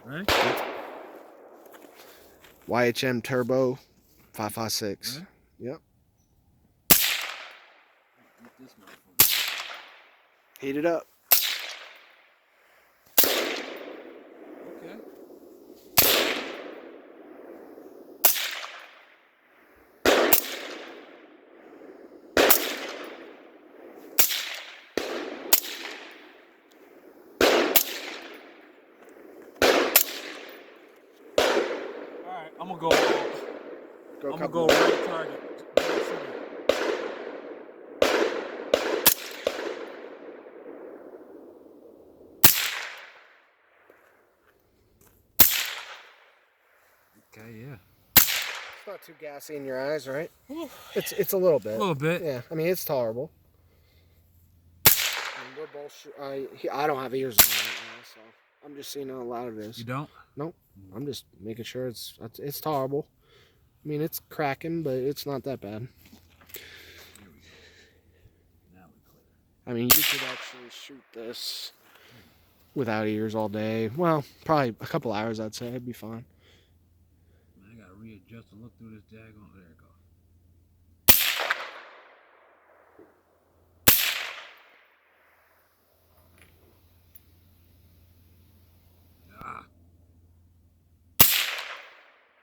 Ready? YHM Turbo 556. Ready? Yep. Get this motherfucker. Heat it up. Okay. Alright, I'm gonna go. I'm gonna go right target. Okay, yeah. It's not too gassy in your eyes, right? It's a little bit. A little bit. Yeah, I mean, it's tolerable. I mean, we're both. I don't have ears on right now, so I'm just seeing how loud it is. You don't? Nope. I'm just making sure it's tolerable. I mean, it's cracking, but it's not that bad. There we go. Now we clear. I mean, you could actually shoot this without ears all day. Well, probably a couple hours, I'd say. It'd be fine. Man, I gotta readjust to look through this daggone. There it goes.